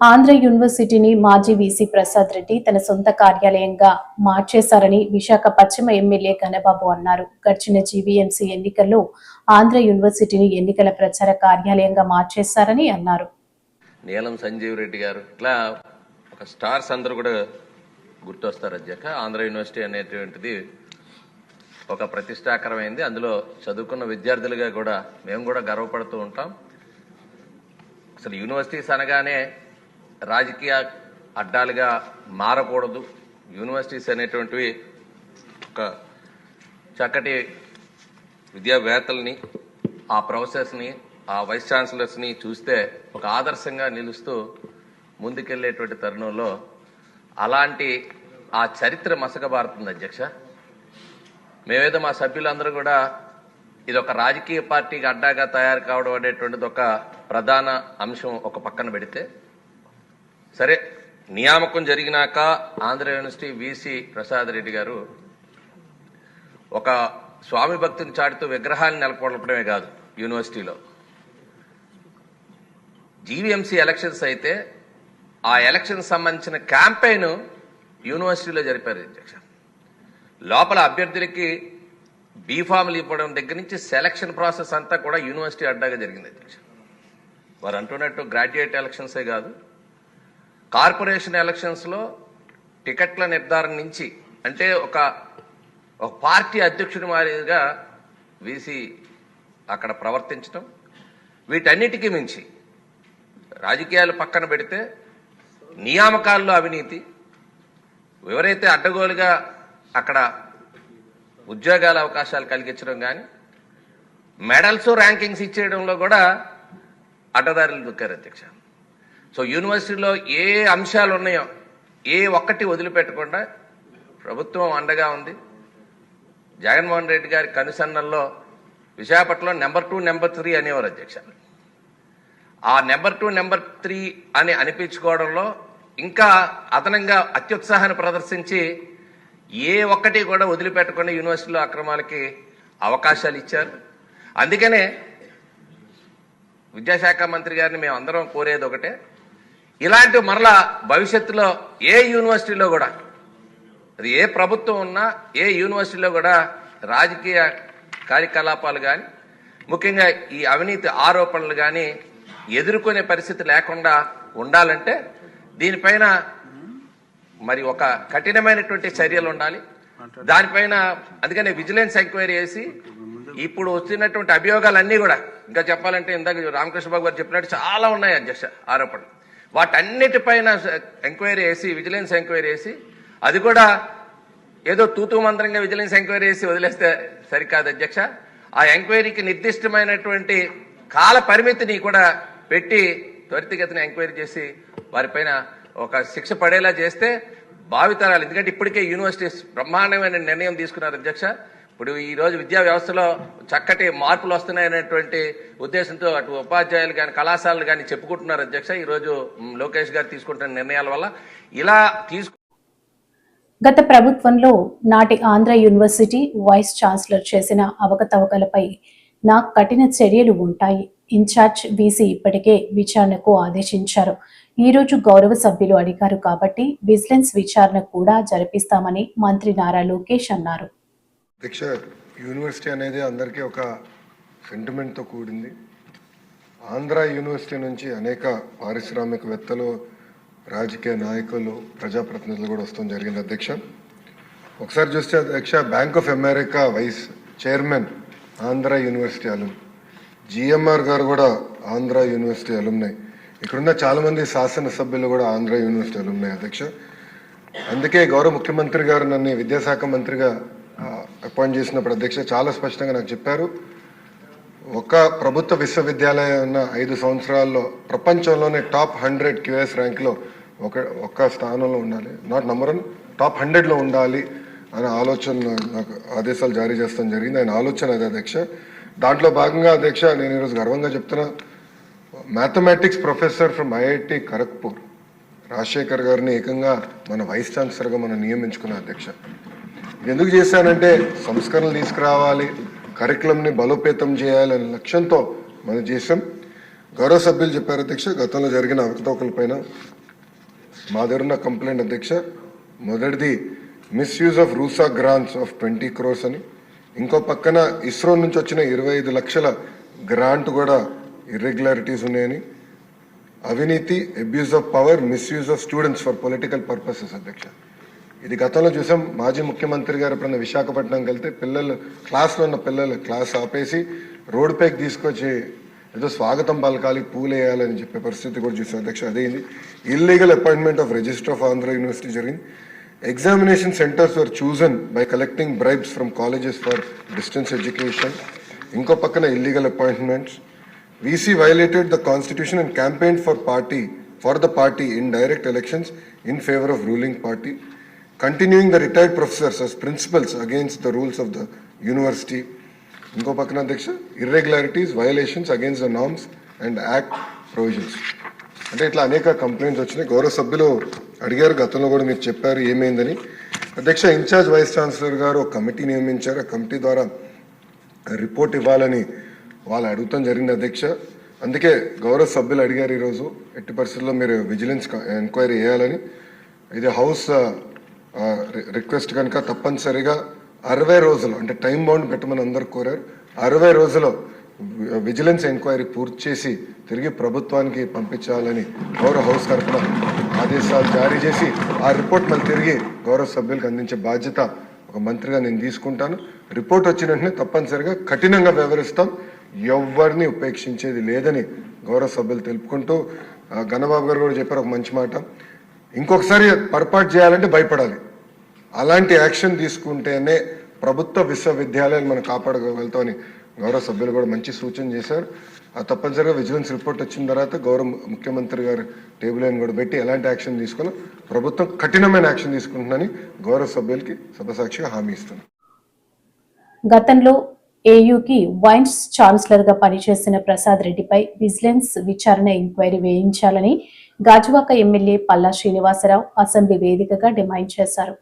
ఆంధ్ర యూనివర్సిటీని మాజీ వీసీ ప్రసాద్ రెడ్డి తన సొంత కార్యాలయంగా మార్చేశారని విశాఖ పశ్చిమ ఎమ్మెల్యే ఘనబాబు అన్నారు. గడిచిన జీవీఎంసీ ఎన్నికల్లో ఆంధ్ర యూనివర్సిటీని ఎన్నికల ప్రచార కార్యాలయంగా మార్చేశారని అన్నారు. నీలం సంజీవ్ రెడ్డి గారు ఇట్లా ఒక స్టార్స్ అందరూ కూడా గుర్తొస్తారు. అధ్యక్ష, ఆంధ్ర యూనివర్సిటీ అనేటువంటిది ఒక ప్రతిష్టాకరమైంది. అందులో చదువుకున్న విద్యార్థులుగా కూడా మేము కూడా గర్వపడుతూ ఉంటాం. అసలు యూనివర్సిటీస్ అనగానే రాజకీయ అడ్డాలుగా మారకూడదు. యూనివర్సిటీస్ అనేటువంటివి ఒక చక్కటి విద్యావేత్తల్ని, ఆ ప్రొఫెసర్స్ని, ఆ వైస్ ఛాన్సలర్స్ని చూస్తే ఒక ఆదర్శంగా నిలుస్తూ ముందుకెళ్లేటువంటి తరుణంలో అలాంటి ఆ చరిత్ర మసకబారుతుంది. అధ్యక్ష, మేమేదో మా సభ్యులందరూ కూడా ఇది ఒక రాజకీయ పార్టీకి అడ్డాగా తయారు కావడం అనేటువంటిది ఒక ప్రధాన అంశం ఒక పక్కన పెడితే, సరే నియామకం జరిగినాక ఆంధ్ర యూనివర్సిటీ వీసీ ప్రసాద్ రెడ్డి గారు ఒక స్వామి భక్తిని చాటుతూ విగ్రహాన్ని నెలకొల్పడమే కాదు, యూనివర్సిటీలో జీవీఎంసీ ఎలక్షన్స్ అయితే ఆ ఎలక్షన్ సంబంధించిన క్యాంపెయిన్ యూనివర్సిటీలో జరిపారు. అధ్యక్ష, లోపల అభ్యర్థులకి బీఫామ్లు ఇవ్వడం దగ్గర నుంచి సెలక్షన్ ప్రాసెస్ అంతా కూడా యూనివర్సిటీ అడ్డాగా జరిగింది. అధ్యక్ష, వారు అంటున్నట్టు గ్రాడ్యుయేట్ ఎలక్షన్సే కాదు, కార్పొరేషన్ ఎలక్షన్స్లో టికెట్ల నిర్ధారణ నుంచి, అంటే ఒక పార్టీ అధ్యక్షుడి మాదిరిగా వీసీ అక్కడ ప్రవర్తించడం, వీటన్నిటికీ మించి రాజకీయాలు పక్కన పెడితే నియామకాల్లో అవినీతి, ఎవరైతే అడ్డగోలుగా అక్కడ ఉద్యోగాల అవకాశాలు కలిగించడం కానీ, మెడల్స్ ర్యాంకింగ్స్ ఇచ్చేయడంలో కూడా అడ్డదారులు దొక్కారు. అధ్యక్ష, సో యూనివర్సిటీలో ఏ అంశాలు ఉన్నాయో ఏ ఒక్కటి వదిలిపెట్టకుండా ప్రభుత్వం అండగా ఉంది. జగన్మోహన్ రెడ్డి గారి కనుసన్నల్లో విశాఖపట్నంలో నెంబర్ 2, నెంబర్ 3 అనేవారు. అధ్యక్ష, ఆ నెంబర్ 2, నెంబర్ 3 అని అనిపించుకోవడంలో ఇంకా అదనంగా అత్యుత్సాహాన్ని ప్రదర్శించి ఏ ఒక్కటి కూడా వదిలిపెట్టకుండా యూనివర్సిటీలో అక్రమాలకి అవకాశాలు ఇచ్చారు. అందుకనే విద్యాశాఖ మంత్రి గారిని మేము అందరం కోరేది ఒకటే, ఇలాంటి మరలా భవిష్యత్తులో ఏ యూనివర్సిటీలో కూడా, అది ఏ ప్రభుత్వం ఉన్నా ఏ యూనివర్సిటీలో కూడా రాజకీయ కార్యకలాపాలు కానీ, ముఖ్యంగా ఈ అవినీతి ఆరోపణలు కానీ ఎదుర్కొనే పరిస్థితి లేకుండా ఉండాలంటే దీనిపైన మరి ఒక కఠినమైనటువంటి చర్యలు ఉండాలి. దానిపైన అందుకనే విజిలెన్స్ ఎంక్వైరీ చేసి ఇప్పుడు వచ్చినటువంటి అభియోగాలన్నీ కూడా, ఇంకా చెప్పాలంటే ఇందాక రామకృష్ణ బాబు గారు చెప్పినట్టు చాలా ఉన్నాయి అధ్యక్ష ఆరోపణలు, వాటన్నిటిపైన ఎంక్వైరీ చేసి, విజిలెన్స్ ఎంక్వైరీ చేసి, అది కూడా ఏదో తూతూ మంత్రంగా విజిలెన్స్ ఎంక్వైరీ చేసి వదిలేస్తే సరికాదు అధ్యక్ష. ఆ ఎంక్వైరీకి నిర్దిష్టమైనటువంటి కాల పరిమితిని కూడా పెట్టి త్వరితగతిన ఎంక్వైరీ చేసి వారిపైన ఒక శిక్ష పడేలా చేస్తే భావితరాలు, ఎందుకంటే ఇప్పటికే యూనివర్సిటీస్ బ్రహ్మాండమైన నిర్ణయం తీసుకున్నారు. అధ్యక్ష, ఇప్పుడు ఈ రోజు విద్యా వ్యవస్థలో చక్కటి మార్పులు వస్తున్నాయనేటువంటి ఉద్దేశంతో అటు ఉపాధ్యాయులు కానీ కళాశాలలు కానీ చెప్పుకుంటున్నారు. అధ్యక్ష, ఈ రోజు లోకేష్ గారు తీసుకుంటున్న నిర్ణయాల వల్ల ఇలా గత ప్రభుత్వంలో నాటి ఆంధ్ర యూనివర్సిటీ వైస్ ఛాన్సలర్ చేసిన అవకతవకలపై కఠిన చర్యలు ఉంటాయి. ఇన్ఛార్జ్ వీసీ ఇప్పటికే విచారణకు ఆదేశించారు. ఈ రోజు గౌరవ సభ్యులు అడిగారు కాబట్టి విజిలెన్స్ విచారణ కూడా జరిపిస్తామని మంత్రి నారా లోకేష్ అన్నారు. అధ్యక్ష, యూనివర్సిటీ అనేది అందరికీ ఒక సెంటిమెంట్తో కూడింది. ఆంధ్ర యూనివర్సిటీ నుంచి అనేక పారిశ్రామికవేత్తలు, రాజకీయ నాయకులు, ప్రజాప్రతినిధులు కూడా వస్తాం జరిగింది. అధ్యక్ష, ఒకసారి చూస్తే అధ్యక్ష, bank of America vice chairman Andhra university alum, GMR గారు కూడా ఆంధ్ర యూనివర్సిటీ అలుమ్నాయి. ఇక్కడున్న చాలామంది శాసనసభ్యులు కూడా ఆంధ్ర యూనివర్సిటీ అలుమ్నాయి. అధ్యక్ష, అందుకే గౌరవ ముఖ్యమంత్రి గారు నన్ను విద్యాశాఖ మంత్రిగా అపాయింట్ చేసినప్పుడు అధ్యక్ష చాలా స్పష్టంగా నాకు చెప్పారు, ఒక ప్రభుత్వ విశ్వవిద్యాలయం ఉన్న 5 సంవత్సరాల్లో ప్రపంచంలోనే టాప్ 100 QS ర్యాంక్లో ఒక స్థానంలో ఉండాలి, నాట్ నంబర్ 1, టాప్ 100లో ఉండాలి అనే ఆలోచన నాకు ఆదేశాలు జారీ చేస్తాం జరిగింది. ఆయన ఆలోచన అదే అధ్యక్ష. దాంట్లో భాగంగా అధ్యక్ష నేను ఈరోజు గర్వంగా చెప్తున్నా, mathematics professor from IIT Kharagpur Rajasekhar గారిని ఏకంగా మన వైస్ ఛాన్సలర్గా మనం నియమించుకున్న అధ్యక్ష. ఇది ఎందుకు చేశానంటే సంస్కరణలు తీసుకురావాలి, కరికులంని బలోపేతం చేయాలనే లక్ష్యంతో మనం చేసాం. గౌరవ సభ్యులు చెప్పారు అధ్యక్ష, గతంలో జరిగిన అవకతవకలపైన మా దగ్గర ఉన్న కంప్లైంట్ అధ్యక్ష. మొదటిది misuse of RUSA grants of 20 crores అని, ఇంకో పక్కన ఇస్రో నుంచి వచ్చిన 25 లక్షల గ్రాంట్ కూడా ఇర్రెగ్యులారిటీస్ ఉన్నాయని, అవినీతి, abuse of power, misuse of students for political purposes అధ్యక్ష. ఇది గతంలో చూసాం. మాజీ ముఖ్యమంత్రి గారు ఎప్పుడన్నా విశాఖపట్నంకి వెళ్తే పిల్లలు క్లాస్లో ఉన్న పిల్లలు క్లాస్ ఆపేసి రోడ్ పైకి తీసుకొచ్చి ఏదో స్వాగతం పలకాలి, పూలు వేయాలని చెప్పే పరిస్థితి కూడా చూసాం అధ్యక్ష. అదేంది illegal appointment of register of Andhra university జరిగింది. Examination centres were chosen by collecting bribes from colleges for distance education. ఇంకో పక్కన illegal appointments. VC violated the constitution and campaigned for the party in direct elections in favor of ruling party, continuing the retired professors as principals against the rules of the university. ఇంకో పక్కన అధ్యక్ష irregularities, violations against the norms and act provisions. అంటే ఇట్లా అనేక complaints వచ్చినాయి. గౌరవ సభ్యులు అడిగారు, గతంలో కూడా మీరు చెప్పారు ఏమైందని. అధ్యక్ష, ఇన్ఛార్జ్ వైస్ ఛాన్సలర్ గారు ఒక కమిటీ నియమించారు. ఆ కమిటీ ద్వారా రిపోర్ట్ ఇవ్వాలని వాళ్ళు అడుగుతాం జరిగింది అధ్యక్ష. అందుకే గౌరవ సభ్యులు అడిగారు ఈరోజు ఎట్టి పరిస్థితుల్లో మీరు విజిలెన్స్ ఎంక్వైరీ చేయాలని. ఇది హౌస్ రిక్వెస్ట్ కనుక తప్పనిసరిగా 60 రోజులు అంటే టైం బౌండ్ పెట్టమని అందరు కోరారు. 60 రోజులు విజిలెన్స్ ఎంక్వైరీ పూర్తి చేసి తిరిగి ప్రభుత్వానికి పంపించాలని గౌరవ హౌస్ తరఫున ఆదేశాలు జారీ చేసి ఆ రిపోర్ట్ మళ్ళీ తిరిగి గౌరవ సభ్యులకు అందించే బాధ్యత ఒక మంత్రిగా నేను తీసుకుంటాను. రిపోర్ట్ వచ్చిన వెంటనే తప్పనిసరిగా కఠినంగా వ్యవహరిస్తాం, ఎవరిని ఉపేక్షించేది లేదని గౌరవ సభ్యులు తెలుపుకుంటూ, గణబాబు గారు కూడా చెప్పారు ఒక మంచి మాట, ఇంకొకసారి పొరపాటు చేయాలంటే భయపడాలి. అలాంటి యాక్షన్ తీసుకుంటేనే ప్రభుత్వ విశ్వవిద్యాలయాలు మనం కాపాడగలుగుతామని గౌరవ సభ్యులు కూడా మంచి సూచన చేశారు. ఆ తప్పనిసరిగా విజిలెన్స్ రిపోర్ట్ వచ్చిన తర్వాత గౌరవ ముఖ్యమంత్రి గారు టేబుల్ అయిన కూడా పెట్టి ఎలాంటి యాక్షన్ తీసుకున్నా ప్రభుత్వం కఠినమైన యాక్షన్ తీసుకుంటుందని గౌరవ సభ్యులకి సభసాక్షిగా హామీ ఇస్తున్నాను. గతంలో ఏయుకి వైస్ ఛాన్సలర్ గా పనిచేసిన ప్రసాద్ రెడ్డిపై విజిలెన్స్ విచారణ ఎంక్వైరీ వేయించాలని గాజువాక ఎమ్మెల్యే పల్లా శ్రీనివాసరావు అసెంబ్లీ వేదికగా డిమాండ్ చేశారు.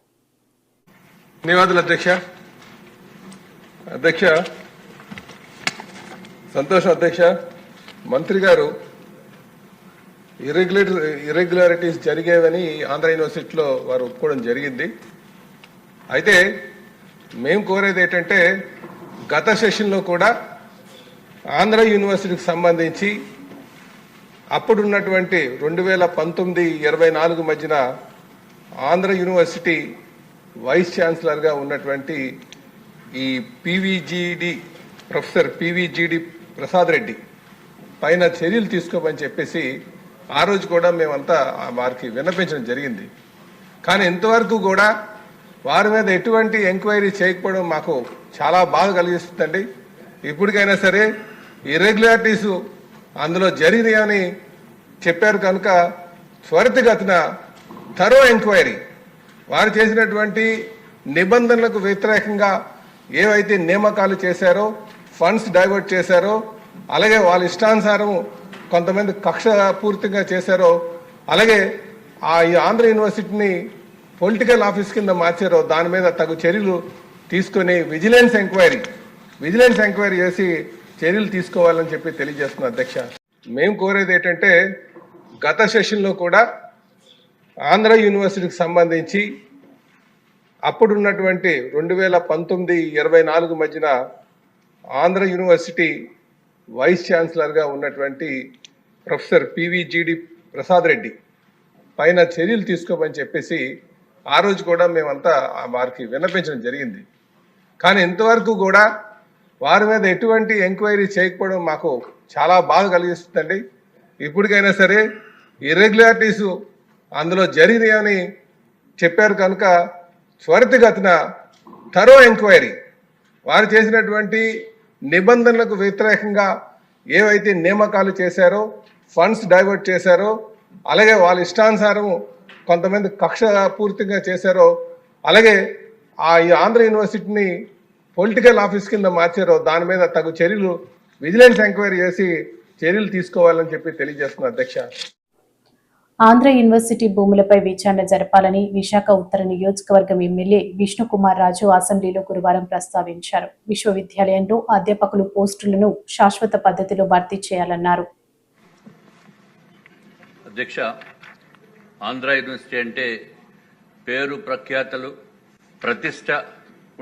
ధన్యవాదాలు అధ్యక్ష. అధ్యక్ష సంతోషం అధ్యక్ష. మంత్రి గారు ఇర్రెగ్యులారిటీస్ జరిగేవని ఆంధ్ర యూనివర్సిటీలో వారు ఒప్పుకోవడం జరిగింది. అయితే మేము కోరేది ఏంటంటే గత సెషన్లో కూడా ఆంధ్ర యూనివర్సిటీకి సంబంధించి అప్పుడున్నటువంటి 2019-24 మధ్యన ఆంధ్ర యూనివర్సిటీ వైస్ ఛాన్సలర్గా ఉన్నటువంటి ఈ ప్రొఫెసర్ పివిజిడి ప్రసాద్ రెడ్డి పైన చర్యలు తీసుకోమని చెప్పేసి ఆ రోజు కూడా మేమంతా వారికి విన్నపించడం జరిగింది. కానీ ఇంతవరకు కూడా వారి మీద ఎటువంటి ఎంక్వైరీ చేయకపోవడం మాకు చాలా బాధ కలిగిస్తుందండి. ఇప్పటికైనా సరే ఇర్రెగ్యులారిటీస్ అందులో జరిగినాయని చెప్పారు కనుక త్వరితగతిన థరో ఎంక్వైరీ, వారు చేసినటువంటి నిబంధనలకు వ్యతిరేకంగా ఏవైతే నియామకాలు చేశారో, ఫండ్స్ డైవర్ట్ చేశారో, అలాగే వాళ్ళ ఇష్టానుసారం కొంతమంది కక్ష పూర్తిగా చేశారో, అలాగే ఈ ఆంధ్ర యూనివర్సిటీని పొలిటికల్ ఆఫీస్ కింద మార్చారో దాని మీద తగు చర్యలు తీసుకొని విజిలెన్స్ ఎంక్వైరీ చేసి చర్యలు తీసుకోవాలని చెప్పి తెలియజేస్తున్నా అధ్యక్ష. మేము కోరేది ఏంటంటే గత సెషన్లో కూడా ఆంధ్ర యూనివర్సిటీకి సంబంధించి అప్పుడున్నటువంటి 2019-24 మధ్యన ఆంధ్ర యూనివర్సిటీ వైస్ ఛాన్సలర్గా ఉన్నటువంటి ప్రొఫెసర్ పివిజిడి ప్రసాద్ రెడ్డి పైన చర్యలు తీసుకోమని చెప్పేసి ఆ రోజు కూడా మేమంతా వారికి విన్నపించడం జరిగింది. కానీ ఇంతవరకు కూడా వారి మీద ఎటువంటి ఎంక్వైరీ చేయకపోవడం మాకు చాలా బాధ కలిగిస్తుందండి. ఇప్పటికైనా సరే ఇర్రెగ్యులారిటీస్ అందులో జరిగినాయని చెప్పారు కనుక త్వరితగతిన థరో ఎంక్వైరీ, వారు చేసినటువంటి నిబంధనలకు వ్యతిరేకంగా ఏవైతే నియామకాలు చేశారో, ఫండ్స్ డైవర్ట్ చేశారో, అలాగే వాళ్ళ ఇష్టానుసారం కొంతమంది కక్ష పూర్తిగా చేశారో, అలాగే ఈ ఆంధ్ర యూనివర్సిటీని పొలిటికల్ ఆఫీస్ కింద మార్చారో దాని మీద తగు చర్యలు విజిలెన్స్ ఎంక్వైరీ చేసి చర్యలు తీసుకోవాలని చెప్పి తెలియజేస్తున్నా అధ్యక్ష. ఆంధ్ర యూనివర్సిటీ భూములపై విచారణ జరపాలని విశాఖ ఉత్తర నియోజకవర్గం ఎమ్మెల్యే విష్ణుకుమార్ రాజు అసెంబ్లీలో గురువారం ప్రస్తావించారు. విశ్వవిద్యాలయంలో అధ్యాపకులు పోస్టులను శాశ్వత పద్ధతిలో భర్తీ చేయాలన్నారు. అధ్యక్ష, ఆంధ్ర యూనివర్సిటీ అంటే పేరు ప్రఖ్యాతలు ప్రతిష్ట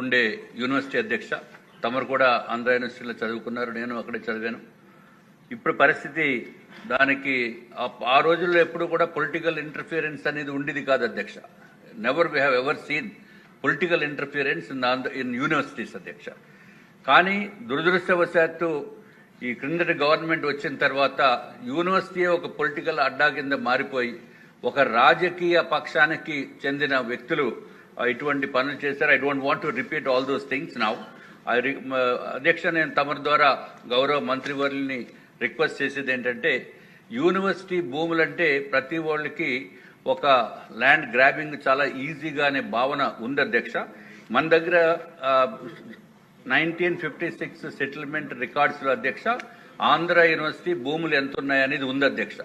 ఉండే యూనివర్సిటీ అధ్యక్ష. తమరు కూడా ఆంధ్ర యూనివర్సిటీలో చదువుకున్నారు, నేను అక్కడే చదివాను. ఇప్పుడు పరిస్థితి దానికి ఆ రోజుల్లో ఎప్పుడు కూడా పొలిటికల్ ఇంటర్ఫియరెన్స్ అనేది ఉండేది కాదు అధ్యక్ష. Never we have ever seen political interference in universities అధ్యక్ష. కానీ దురదృష్టవశాత్తు ఈ క్రిందటి గవర్నమెంట్ వచ్చిన తర్వాత యూనివర్సిటీ ఒక పొలిటికల్ అడ్డా కింద మారిపోయి ఒక రాజకీయ పక్షానికి చెందిన వ్యక్తులు ఇటువంటి పనులు చేశారు. I don't want to repeat all those things now. అధ్యక్ష, నేను తమరి ద్వారా గౌరవ మంత్రివర్యుల్ని రిక్వెస్ట్ చేసేది ఏంటంటే, యూనివర్సిటీ భూములంటే ప్రతి వాళ్ళకి ఒక ల్యాండ్ గ్రాబింగ్ చాలా ఈజీగా అనే భావన ఉంది అధ్యక్ష. మన దగ్గర 1956 సెటిల్మెంట్ రికార్డ్స్లో అధ్యక్ష ఆంధ్ర యూనివర్సిటీ భూములు ఎంత ఉన్నాయనేది ఉంది అధ్యక్ష.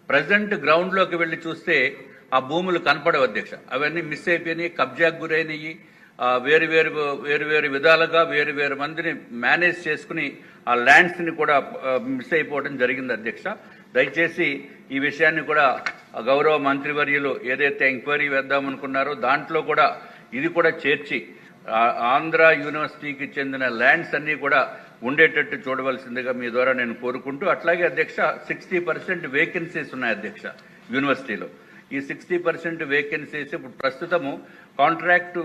ప్రజెంట్ గ్రౌండ్లోకి వెళ్ళి చూస్తే ఆ భూములు కనపడవు అధ్యక్ష. అవన్నీ మిస్ అయిపోయినాయి, కబ్జాకు గురైనవి, వేరు వేరు విధాలుగా వేరు మందిని మేనేజ్ చేసుకుని ఆ ల్యాండ్స్ని కూడా మిస్ అయిపోవడం జరిగింది అధ్యక్ష. దయచేసి ఈ విషయాన్ని కూడా గౌరవ మంత్రివర్యులు ఏదైతే ఎంక్వైరీ వేద్దామనుకున్నారో దాంట్లో కూడా ఇది కూడా చేర్చి ఆంధ్ర యూనివర్సిటీకి చెందిన ల్యాండ్స్ అన్నీ కూడా ఉండేటట్టు చూడవలసిందిగా మీ ద్వారా నేను కోరుకుంటూ, అట్లాగే అధ్యక్ష 60% వేకెన్సీస్ ఉన్నాయి అధ్యక్ష యూనివర్సిటీలో. ఈ 60% వేకెన్సీస్ ఇప్పుడు ప్రస్తుతము contract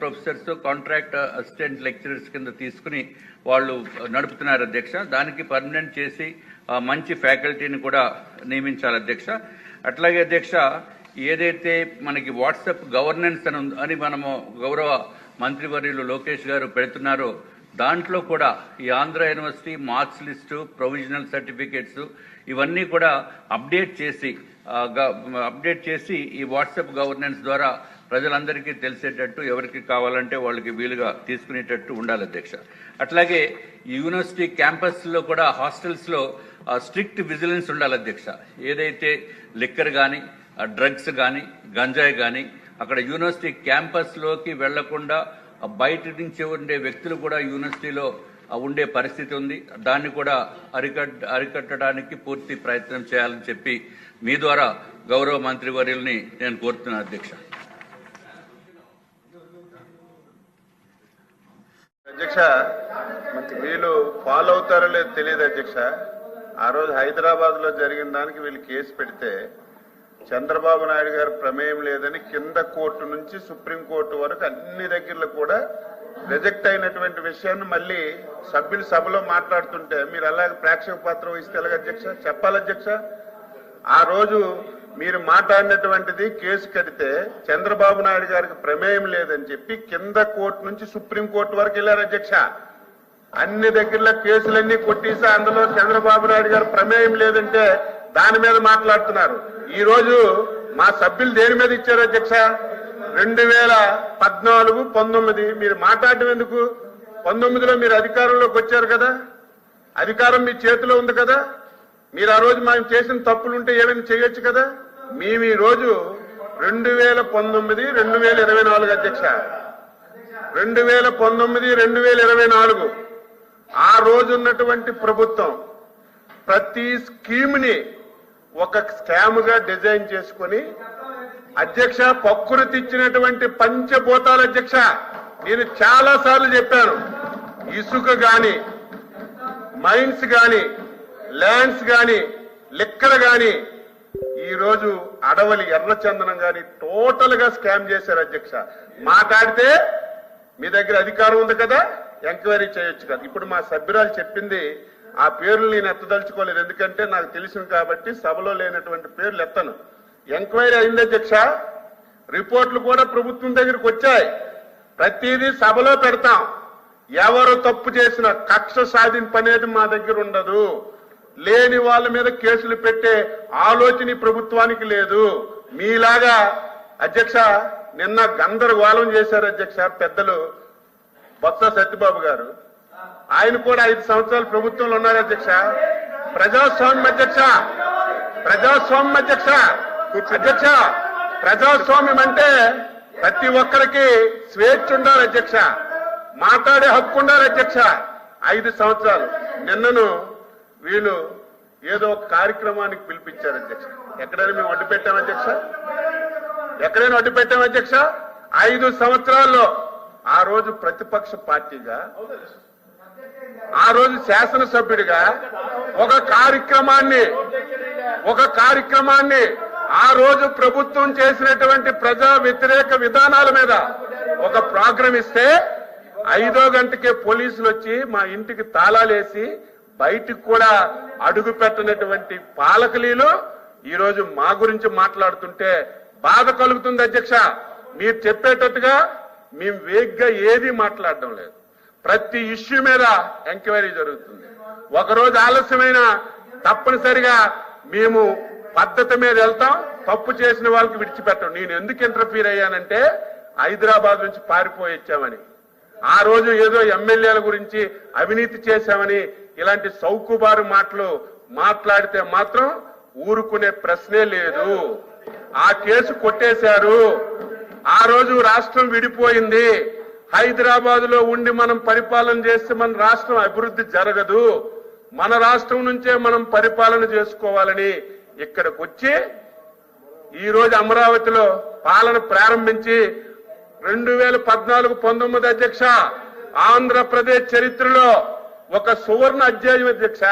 professors, contract assistant lecturers కింద తీసుకుని వాళ్ళు నడుపుతున్నారు అధ్యక్ష. దానికి పర్మనెంట్ చేసి మంచి ఫ్యాకల్టీని కూడా నియమించాలి అధ్యక్ష. అట్లాగే అధ్యక్ష, ఏదైతే మనకి వాట్సాప్ గవర్నెన్స్ అని మనము గౌరవ మంత్రివర్యులు లోకేష్ గారు పెడుతున్నారో దాంట్లో కూడా ఈ Andhra university marks list, provisional certificates ఇవన్నీ కూడా అప్డేట్ చేసి ఈ వాట్సాప్ గవర్నెన్స్ ద్వారా ప్రజలందరికీ తెలిసేటట్టు, ఎవరికి కావాలంటే వాళ్ళకి వీలుగా తీసుకునేటట్టు ఉండాలి అధ్యక్ష. అట్లాగే యూనివర్సిటీ క్యాంపస్లో కూడా హాస్టల్స్లో స్ట్రిక్ట్ విజిలెన్స్ ఉండాలి అధ్యక్ష. ఏదైతే లిక్కర్ కానీ, డ్రగ్స్ కానీ, గంజాయి కానీ అక్కడ యూనివర్సిటీ క్యాంపస్లోకి వెళ్లకుండా బయట నుంచి ఉండే వ్యక్తులు కూడా యూనివర్సిటీలో ఉండే పరిస్థితి ఉంది. దాన్ని కూడా అరికట్టడానికి పూర్తి ప్రయత్నం చేయాలని చెప్పి మీ ద్వారా గౌరవ మంత్రివర్యుల్ని నేను కోరుతున్నాను అధ్యక్ష. అధ్యక్ష, వీళ్ళు ఫాలో అవుతారో లేదో తెలియదు అధ్యక్ష. ఆ రోజు హైదరాబాద్ లో జరిగిన దానికి వీళ్ళు కేసు పెడితే చంద్రబాబు నాయుడు గారు ప్రమేయం లేదని కింద కోర్టు నుంచి సుప్రీంకోర్టు వరకు అన్ని దగ్గరలో కూడా రిజెక్ట్ అయినటువంటి విషయాన్ని మళ్ళీ సభ్యులు సభలో మాట్లాడుతుంటే మీరు అలాగే ప్రేక్షక పాత్ర వహిస్తే ఎలాగ అధ్యక్ష? చెప్పాలి అధ్యక్ష. ఆ రోజు మీరు మాట్లాడినటువంటిది కేసు కడితే చంద్రబాబు నాయుడు గారికి ప్రమేయం లేదని చెప్పి కింద కోర్టు నుంచి సుప్రీంకోర్టు వరకు వెళ్లారు అధ్యక్ష. అన్ని దగ్గరలో కేసులన్నీ కొట్టేసి అందులో చంద్రబాబు నాయుడు గారు ప్రమేయం లేదంటే దాని మీద మాట్లాడుతున్నారు. ఈ రోజు మా సభ్యులు దేని మీద ఇచ్చారు అధ్యక్ష? 2014, 19 మీరు మాట్లాడటం ఎందుకు? 19లో మీరు అధికారంలోకి వచ్చారు కదా, అధికారం మీ చేతిలో ఉంది కదా. మీరు ఆ రోజు మేము చేసిన తప్పులుంటే ఏమైనా చేయొచ్చు కదా. మేము ఈ రోజు 2019, 2024 అధ్యక్ష, 2019, 2024 ఆ రోజు ఉన్నటువంటి ప్రభుత్వం ప్రతి స్కీమ్ ని ఒక స్కామ్ గా డిజైన్ చేసుకుని అధ్యక్ష ప్రకృతి ఇచ్చినటువంటి పంచభూతాలు అధ్యక్ష. నేను చాలా సార్లు చెప్పాను, ఇసుక గాని, మైన్స్ గాని, ల్యాండ్స్ గాని, లిక్కర్ గాని, ఈ రోజు అడవలి ఎర్రచందనం గాని టోటల్ గా స్కామ్ చేశారు అధ్యక్ష. మాట్లాడితే మీ దగ్గర అధికారం ఉంది కదా, ఎంక్వైరీ చేయొచ్చు కదా. ఇప్పుడు మా సభ్యురాలు చెప్పింది ఆ పేర్లు నేను ఎత్తదలుచుకోలేదు, ఎందుకంటే నాకు తెలిసింది కాబట్టి సభలో లేనటువంటి పేర్లు ఎత్తను. ఎంక్వైరీ అయింది అధ్యక్ష, రిపోర్ట్లు కూడా ప్రభుత్వం దగ్గరికి వచ్చాయి. ప్రతిదీ సభలో పెడతాం. ఎవరు తప్పు చేసిన కక్ష సాధింపు అనేది మా దగ్గర ఉండదు. లేని వాళ్ళ మీద కేసులు పెట్టే ఆలోచన ప్రభుత్వానికి లేదు. మీలాగా అధ్యక్ష నిన్న గందరగోళం చేశారు అధ్యక్ష పెద్దలు బొత్స సత్యబాబు గారు. ఆయన కూడా 5 సంవత్సరాలు ప్రభుత్వంలో ఉన్నారు అధ్యక్ష. ప్రజాస్వామ్యం అధ్యక్ష, ప్రజాస్వామ్యం అధ్యక్ష ప్రజాస్వామ్యం అంటే ప్రతి ఒక్కరికి స్వేచ్ఛ ఉండాలి అధ్యక్ష, మాట్లాడే హక్కు ఉండాలి అధ్యక్ష. 5 సంవత్సరాలు నిన్నను వీళ్ళు ఏదో ఒక కార్యక్రమానికి పిలిపించారు అధ్యక్ష. ఎక్కడైనా మేము అడ్డు పెట్టాం అధ్యక్ష? ఎక్కడైనా అడ్డు పెట్టాం అధ్యక్ష? 5 సంవత్సరాల్లో ఆ రోజు ప్రతిపక్ష పార్టీగా, ఆ రోజు శాసనసభ్యుడిగా ఒక కార్యక్రమాన్ని ఆ రోజు ప్రభుత్వం చేసినటువంటి ప్రజా వ్యతిరేక విధానాల మీద ఒక ప్రోగ్రాం ఇస్తే 5వ గంటకే పోలీసులు వచ్చి మా ఇంటికి తాళాలేసి బయటికి కూడా అడుగు పెట్టినటువంటి పాలకులీలు ఈ రోజు మా గురించి మాట్లాడుతుంటే బాధ కలుగుతుంది అధ్యక్ష. మీరు చెప్పేటట్టుగా మేము వేగ్గా ఏది మాట్లాడడం లేదు. ప్రతి ఇష్యూ మీద ఎంక్వైరీ జరుగుతుంది. ఒకరోజు ఆలస్యమైన తప్పనిసరిగా మేము పద్ధతి మీద వెళ్తాం, తప్పు చేసిన వాళ్ళకి విడిచిపెట్టాం. నేను ఎందుకు ఇంటర్ఫీర్ అయ్యానంటే హైదరాబాద్ నుంచి పారిపోయి వచ్చామని, ఆ రోజు ఏదో ఎమ్మెల్యేల గురించి అవినీతి చేశామని ఇలాంటి సౌకుబారు మాటలు మాట్లాడితే మాత్రం ఊరుకునే ప్రశ్నే లేదు. ఆ కేసు కొట్టేశారు. ఆ రోజు రాష్ట్రం విడిపోయింది. హైదరాబాద్ లో ఉండి మనం పరిపాలన చేస్తే మన రాష్ట్రం అభివృద్ధి జరగదు, మన రాష్ట్రం నుంచే మనం పరిపాలన చేసుకోవాలని ఇక్కడికి వచ్చి ఈ రోజు అమరావతిలో పాలన ప్రారంభించి 2014-19 అధ్యక్ష ఆంధ్రప్రదేశ్ చరిత్రలో ఒక సువర్ణ అధ్యాయం అధ్యక్ష.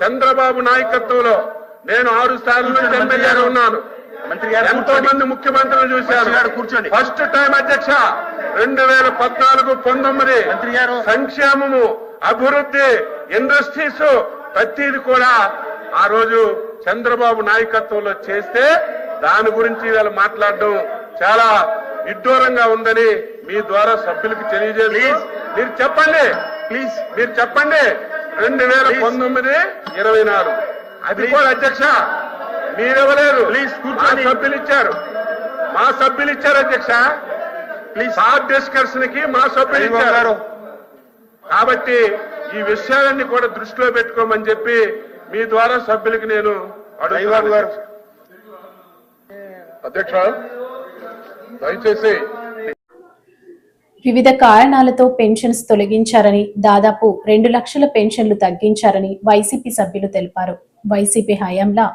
చంద్రబాబు నాయకత్వంలో నేను 6 సార్లు నుంచి ఎమ్మెల్యేగా ఉన్నాను. ఎంతో మంది ముఖ్యమంత్రులు చూశారు. కూర్చోండి. ఫస్ట్ టైం అధ్యక్ష 2014-19 సంక్షేమము, అభివృద్ధి, ఇండస్ట్రీస్ ప్రతిది కూడా ఆ రోజు చంద్రబాబు నాయకత్వంలో చేస్తే దాని గురించి వీళ్ళు మాట్లాడడం చాలా విడ్డూరంగా ఉందని మీ ద్వారా సభ్యులకు తెలియజేసి మీరు చెప్పండి, ప్లీజ్ మీరు చెప్పండి. 2019-24 అది కూడా అధ్యక్ష మీరెవలేరు, ప్లీజ్ కూర్చొని మా సభ్యులు ఇచ్చారు అధ్యక్ష. ప్లీజ్ సార్ డిస్కషన్ కి మా సభ్యులు ఇచ్చారు. కాబట్టి ఈ విషయాలన్నీ కూడా దృష్టిలో పెట్టుకోమని చెప్పి మీ ద్వారా సభ్యులకి నేను అడుగుతున్నాను గారు. అధ్యక్ష దయచేసి వివిధ కారణాలతో పెన్షన్స్ తొలగించారని, దాదాపు 2 లక్షల పెన్షన్లు తగ్గించారని వైసీపీ సభ్యులు తెలిపారు. వైసీపీ హయాంలో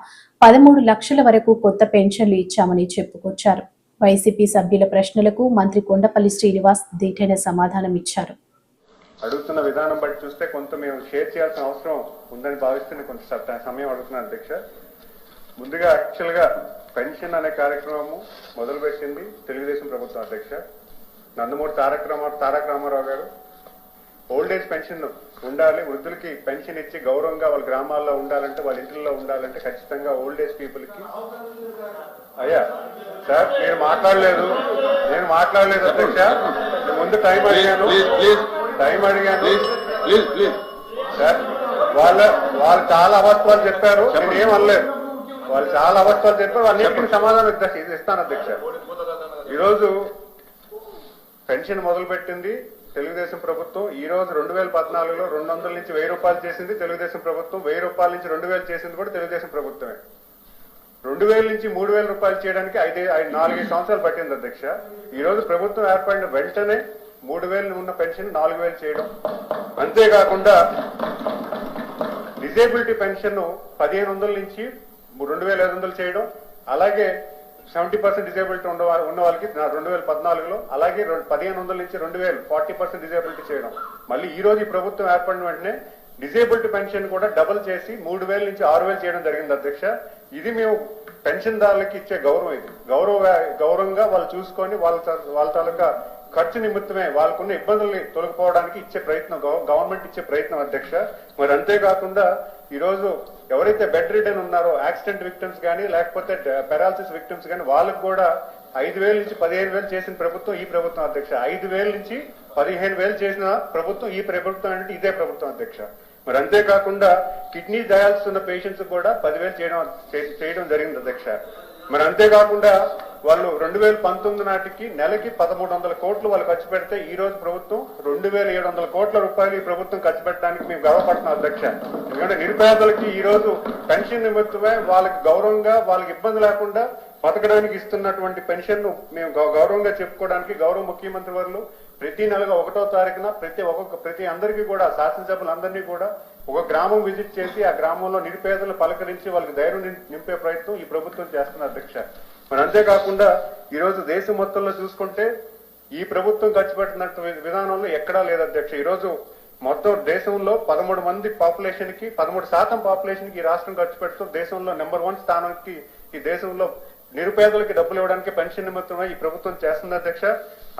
13 లక్షల వరకు కొత్త పెన్షన్లు ఇచ్చామని చెప్పుకొచ్చారు. వైసీపీ సభ్యుల ప్రశ్నలకు మంత్రి కొండపల్లి శ్రీనివాస్ దీటైన సమాధానం ఇచ్చారు. అడుగుతున్న విధానం బట్టి చూస్తే కొంత మేము షేర్ చేయాల్సిన అవసరం ఉందని భావిస్తున్న కొంత సమయం అడుగుతున్నాను అధ్యక్ష. ముందుగా యాక్చువల్ గా పెన్షన్ అనే కార్యక్రమం మొదలుపెట్టింది తెలుగుదేశం ప్రభుత్వం అధ్యక్ష. నందమూరి తారక రామారావు గారు ఓల్డ్ ఏజ్ పెన్షన్ ఉండాలి, వృద్ధులకి పెన్షన్ ఇచ్చి గౌరవంగా వాళ్ళ గ్రామాల్లో ఉండాలంటే, వాళ్ళ ఇంట్లో ఉండాలంటే ఖచ్చితంగా ఓల్డ్ ఏజ్ పీపుల్ కి. అయ్యా సార్ మీరు మాట్లాడలేదు, నేను మాట్లాడలేదు అధ్యక్ష. ముందు టైం అడిగాను సార్. వాళ్ళు చాలా అవాస్తవాలు చెప్పారు, నేను ఏం అనలేదు. వాళ్ళు చాలా అవాస్తవాలు చెప్పారు, అన్నింటికి సమాధానం ఇస్తాను అధ్యక్ష. ఈరోజు పెన్షన్ మొదలుపెట్టింది తెలుగుదేశం ప్రభుత్వం. ఈ రోజు 2014లో 200 నుంచి 1000 రూపాయలు చేసింది తెలుగుదేశం ప్రభుత్వం. 1000 రూపాయల నుంచి 2000 చేసింది కూడా తెలుగుదేశం ప్రభుత్వమే. 2000 నుంచి 3000 రూపాయలు చేయడానికి 4-5 సంవత్సరాలు పట్టింది అధ్యక్ష. ఈ రోజు ప్రభుత్వం ఏర్పడిన వెంటనే 3000 ఉన్న పెన్షన్ 4000 చేయడం, అంతేకాకుండా డిజేబిలిటీ పెన్షన్ 1500 నుంచి 2500 చేయడం, అలాగే 70% డిజేబిలిటీ ఉన్న వాళ్ళకి 2014లో, అలాగే 1500 నుంచి 2000 40% డిజేబిలిటీ చేయడం. మళ్ళీ ఈ రోజు ఈ ప్రభుత్వం ఏర్పడిన వెంటనే డిజేబిలిటీ పెన్షన్ కూడా డబుల్ చేసి 3000 నుంచి 6000 చేయడం జరిగింది అధ్యక్ష. ఇది మేము పెన్షన్దారులకి ఇచ్చే గౌరవం. ఇది గౌరవంగా వాళ్ళు చూసుకొని వాళ్ళ తాలూకా ఖర్చు నిమిత్తమే వాళ్ళకున్న ఇబ్బందుల్ని తొలగిపోవడానికి ఇచ్చే ప్రయత్నం, గవర్నమెంట్ ఇచ్చే ప్రయత్నం అధ్యక్ష. మరి అంతేకాకుండా ఈ రోజు ఎవరైతే బెడ్ రిడన్ ఉన్నారో, యాక్సిడెంట్ విక్టిమ్స్ కానీ లేకపోతే పెరాలసిస్ విక్టిమ్స్ కానీ, వాళ్ళకు కూడా 5000 నుంచి 15000 చేసిన ప్రభుత్వం ఈ ప్రభుత్వం అధ్యక్ష. 5000 నుంచి 15000 చేసిన ప్రభుత్వం ఈ ప్రభుత్వం అంటే ఇదే ప్రభుత్వం అధ్యక్ష. మరి అంతేకాకుండా కిడ్నీ డయాలసిస్ ఉన్న పేషెంట్స్ కూడా 10,000 చేయడం జరిగింది అధ్యక్ష. మరి అంతేకాకుండా వాళ్ళు 2019 నాటికి నెలకి 1300 కోట్లు వాళ్ళు ఖర్చు పెడితే ఈ రోజు ప్రభుత్వం 2700 కోట్ల రూపాయలు ఈ ప్రభుత్వం ఖర్చు పెట్టడానికి మేము గర్వపడుతున్నాం అధ్యక్ష. ఎందుకంటే నిరుపేదలకి ఈ రోజు పెన్షన్ నిమిత్తమే వాళ్ళకి గౌరవంగా వాళ్ళకి ఇబ్బంది లేకుండా బతకడానికి ఇస్తున్నటువంటి పెన్షన్ ను మేము గౌరవంగా చెప్పుకోవడానికి గౌరవ ముఖ్యమంత్రి వారు ప్రతి నెలగా 1వ తారీఖున ప్రతి అందరికీ కూడా శాసనసభ్యులందరినీ కూడా ఒక గ్రామం విజిట్ చేసి ఆ గ్రామంలో నిరుపేదలు పలకరించి వాళ్ళకి ధైర్యం నింపే ప్రయత్నం ఈ ప్రభుత్వం చేస్తున్న అధ్యక్ష. మరి అంతేకాకుండా ఈ రోజు దేశం మొత్తంలో చూసుకుంటే ఈ ప్రభుత్వం ఖర్చు పెట్టినట్టు విధానంలో ఎక్కడా లేదు అధ్యక్ష. ఈ రోజు మొత్తం దేశంలో 13% పాపులేషన్ కి 13% పాపులేషన్ కి ఈ రాష్ట్రం ఖర్చు పెడుతూ దేశంలో నెంబర్ 1 స్థానానికి ఈ దేశంలో నిరుపేదలకి డబ్బులు ఇవ్వడానికి పెన్షన్ నిమిత్తమై ఈ ప్రభుత్వం చేస్తుంది అధ్యక్ష.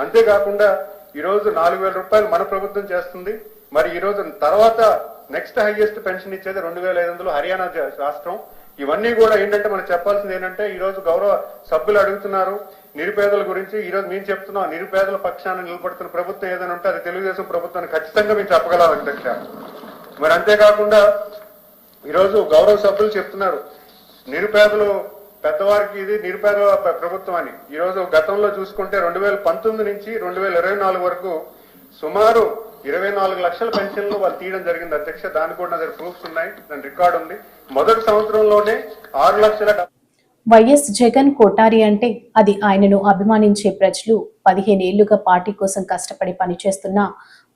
అంతేకాకుండా ఈ రోజు 4000 రూపాయలు మన ప్రభుత్వం చేస్తుంది. మరి ఈ రోజు తర్వాత నెక్స్ట్ హైయెస్ట్ పెన్షన్ ఇచ్చేది 2500 హర్యానా రాష్ట్రం. ఇవన్నీ కూడా ఏంటంటే మనం చెప్పాల్సింది ఏంటంటే ఈ రోజు గౌరవ సభ్యులు అడుగుతున్నారు నిరుపేదల గురించి. ఈ రోజు మేము చెప్తున్నాం నిరుపేదల పక్షాన నిలబడుతున్న ప్రభుత్వం ఏదైనా ఉంటే అది తెలుగుదేశం ప్రభుత్వాన్ని ఖచ్చితంగా మేము చెప్పగలం అధ్యక్ష. మరి అంతేకాకుండా ఈరోజు గౌరవ సభ్యులు చెప్తున్నారు నిరుపేదలు పెద్దవారికి ఇది నిరుపేద ప్రభుత్వం అని. ఈ రోజు గతంలో చూసుకుంటే 2019 నుంచి 2024 వరకు సుమారు 24 లక్షల పెన్షన్లు వాళ్ళు తీయడం జరిగింది అధ్యక్ష. దానికి కూడా నా దగ్గర ప్రూఫ్స్ ఉన్నాయి, దాని రికార్డు ఉంది. మొదటి సంవత్సరంలోనే 6 లక్షల వైఎస్ జగన్ కోటారి అంటే అది ఆయనను అభిమానించే ప్రజలు 15 ఏళ్లుగా పార్టీ కోసం కష్టపడి పనిచేస్తున్న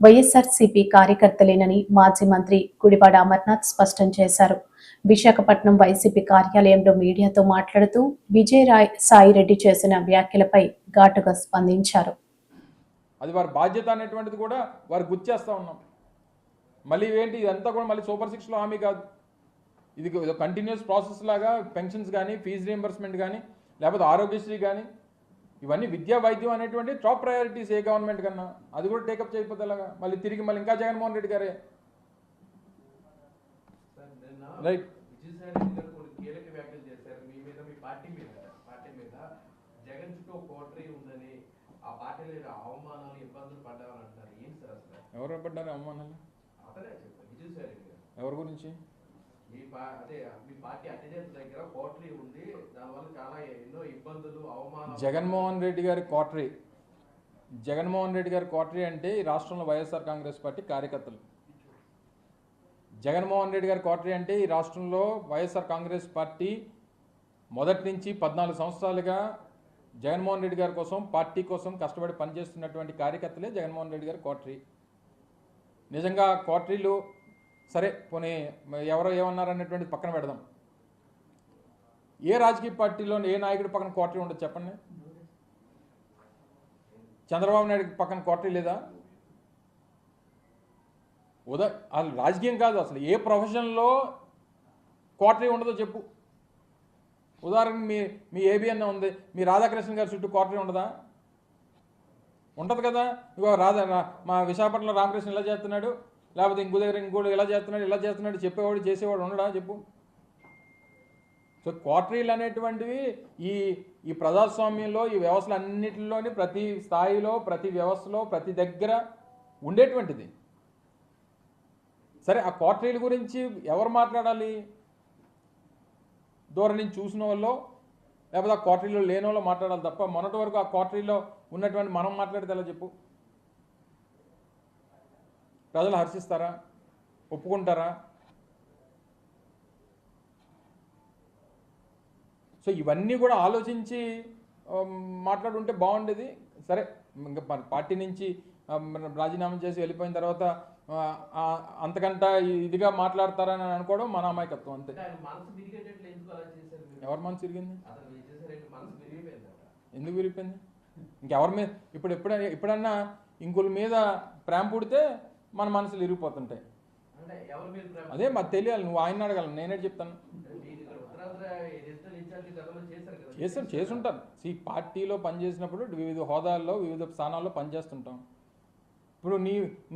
వైఎస్ఆర్సీపీ కార్యకర్తలేనని మాజీ మంత్రి గుడివాడ అమర్నాథ్ స్పష్టం చేశారు. విశాఖపట్నం వైసీపీ కార్యాలయంలో మీడియాతో మాట్లాడుతూ విజయరాయ్ సాయిరెడ్డి చేసిన వ్యాఖ్యలపై ఘాటుగా స్పందించారు. అది వారి బాధ్యత అనేటువంటిది కూడా వారు గుర్తిస్తూ ఉన్నాం. మళ్ళీ ఏంటి ఇదంతా కూడా మళ్ళీ సూపర్ 6లో హామీ కాదు, ఇది కంటిన్యూస్ ప్రాసెస్ లాగా పెన్షన్స్ కానీ ఫీజు రీఎంబర్స్మెంట్ కానీ లేకపోతే ఆరోగ్యశ్రీ కానీ ఇవన్నీ విద్యా వైద్యం అనేటువంటి టాప్ ప్రయారిటీస్ ఏ గవర్నమెంట్ కన్నా. అది కూడా టేకప్ చేయకపోతే ఎలాగా? మళ్ళీ తిరిగి మళ్ళీ ఇంకా జగన్మోహన్ రెడ్డి గారే రైట్. విజయసాయి గారు కొన్ని కీలక వ్యాఖ్యలు చేశారు మీ మీద, మీ పార్టీ మీద జగన్ చుట్టూ ఒక కోటరీ ఉందని, ఆ పార్టీలో అవమానాలు ఇబ్బందులు పడ్డామని అంటున్నారు. ఏంటి సార్ అసలు? ఎవరు పడ్డారు అవమానాలు? అతనే చెప్పారు విజయసాయి గారు. ఎవరి గురించి? మీ పార్టీ అధినేత దగ్గర కోటరీ ఉంది, దానివల్ల చాలా ఎన్నో ఇబ్బందులు అవమానాలు. జగన్మోహన్ రెడ్డి గారి కోటరీ, జగన్మోహన్ రెడ్డి గారి కోటరీ అంటే ఈ రాష్ట్రంలో వైఎస్ఆర్ కాంగ్రెస్ పార్టీ కార్యకర్తలు. జగన్మోహన్ రెడ్డి గారి కోటరీ అంటే ఈ రాష్ట్రంలో వైఎస్ఆర్ కాంగ్రెస్ పార్టీ మొదటి నుంచి 14 సంవత్సరాలుగా జగన్మోహన్ రెడ్డి గారి కోసం పార్టీ కోసం కష్టపడి పనిచేస్తున్నటువంటి కార్యకర్తలే జగన్మోహన్ రెడ్డి గారి కోటరీ. నిజంగా కోటరీలు సరే పోనీ ఎవరో ఏమన్నారనేటువంటిది పక్కన పెడదాం. ఏ రాజకీయ పార్టీలో ఏ నాయకుడి పక్కన కోటరీ ఉండదు చెప్పండి? చంద్రబాబు నాయుడు పక్కన కోటరీ లేదా? అసలు రాజకీయం కాదు, అసలు ఏ ప్రొఫెషన్లో కోటరీ ఉండదో చెప్పు. ఉదాహరణకు మీ ఏబిఎన్ ఉంది, మీ రాధాకృష్ణ గారి చుట్టూ కోటరీ ఉండదా? ఉంటుంది కదా. ఇగో మా విశాఖపట్నంలో రామకృష్ణ ఇలా చేస్తున్నాడు, లేకపోతే ఇంకో దగ్గర ఇంకోటి ఇలా చేస్తున్నాడు చెప్పేవాడు చేసేవాడు ఉండడా చెప్పు. సో కోటరీలు అనేటువంటివి ఈ ప్రజాస్వామ్యంలో ఈ వ్యవస్థలు అన్నింటిలోని ప్రతి స్థాయిలో ప్రతి వ్యవస్థలో ప్రతి దగ్గర ఉండేటువంటిది. సరే ఆ కోటరీల గురించి ఎవరు మాట్లాడాలి? దూరం నుంచి చూసిన వాళ్ళు లేకపోతే ఆ కోటరీలో లేని వాళ్ళు మాట్లాడాలి తప్ప మొన్నటి వరకు ఆ కోటరీలో ఉన్నటువంటి మనం మాట్లాడితే ఎలా చెప్పు? ప్రజలు హర్షిస్తారా? ఒప్పుకుంటారా? సో ఇవన్నీ కూడా ఆలోచించి మాట్లాడుంటే బాగుండేది. సరే ఇంకా పార్టీ నుంచి రాజీనామా చేసి వెళ్ళిపోయిన తర్వాత అంతకంటే ఇదిగా మాట్లాడతారని అనుకోవడం మన అమాయకత్వం అంతే. ఎవరి మనసు తిరిగింది? ఎందుకు విరిగిపోయింది? ఇంకెవరి మీద ఎప్పుడన్నా ఇంకొల మీద ప్రేమ పుడితే మన మనసులు ఇరిగిపోతుంటాయి. అదే మాకు తెలియాలి, నువ్వు ఆయన అడగాలి, నేనే చెప్తాను. చేసుంటాను. పార్టీలో పనిచేసినప్పుడు వివిధ హోదాల్లో వివిధ స్థానాల్లో పనిచేస్తుంటాం. ఇప్పుడు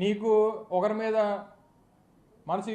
నీకు ఒకరి మీద మనసు